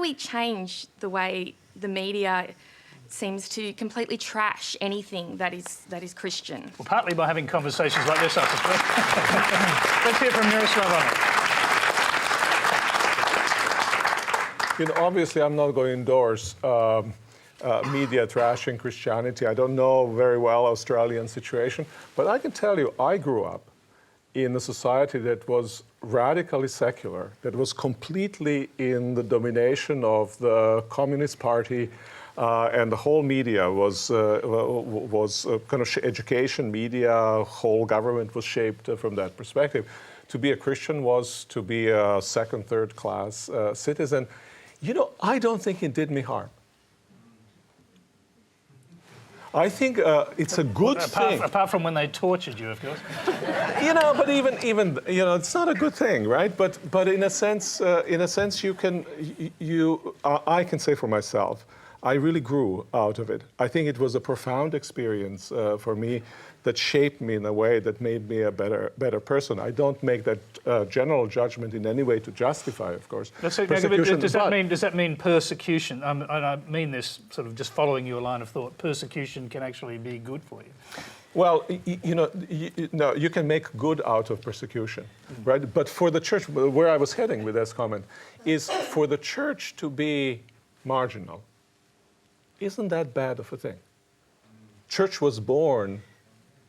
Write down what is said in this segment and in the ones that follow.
we change the way the media seems to completely trash anything that is Christian? Well, partly by having conversations like this, I suppose. Let's hear from Miroslav on it. You know, obviously, I'm not going to endorse media trashing Christianity. I don't know very well Australian situation, but I can tell you, I grew up in a society that was radically secular, that was completely in the domination of the Communist Party, and the whole media was kind of education media. Whole government was shaped from that perspective. To be a Christian was to be a second, third class citizen. You know, I don't think it did me harm. I think it's a good thing. Apart from when they tortured you, of course. You know, but even you know, it's not a good thing, right? But in a sense, you can I can say for myself, I really grew out of it. I think it was a profound experience for me that shaped me in a way that made me a better person. I don't make that general judgment in any way to justify, of course, persecution. Does that mean persecution? And I mean this sort of just following your line of thought. Persecution can actually be good for you. Well, you know, no, you can make good out of persecution, right? But for the church, where I was heading with this comment, is for the church to be marginal. Isn't that bad of a thing? Church was born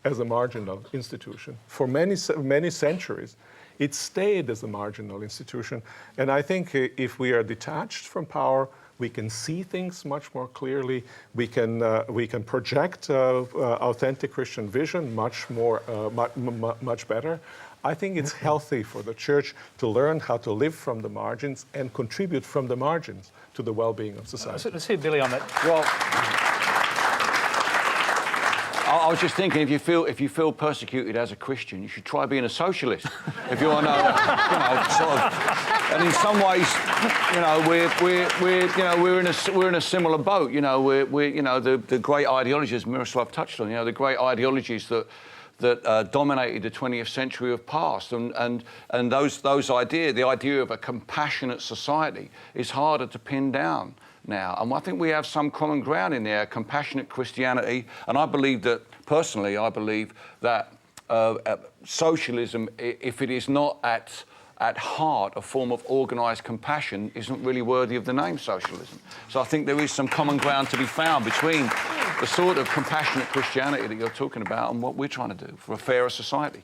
as a marginal institution. For many centuries, it stayed as a marginal institution. And I think if we are detached from power, we can see things much more clearly. We can project authentic Christian vision much better. I think it's healthy for the church to learn how to live from the margins and contribute from the margins to the well-being of society. Let's hear Billy on that. Well, I was just thinking, if you feel persecuted as a Christian, you should try being a socialist. If you want to, sort of. And in some ways, we're in a similar boat. The great ideologies Miroslav touched on. The great ideologies that dominated the 20th century have passed, and those ideas, the idea of a compassionate society, is harder to pin down now. And I think we have some common ground in there, compassionate Christianity. And I believe that, personally, that socialism, if it is not at heart a form of organised compassion, isn't really worthy of the name socialism. So I think there is some common ground to be found between the sort of compassionate Christianity that you're talking about and what we're trying to do for a fairer society.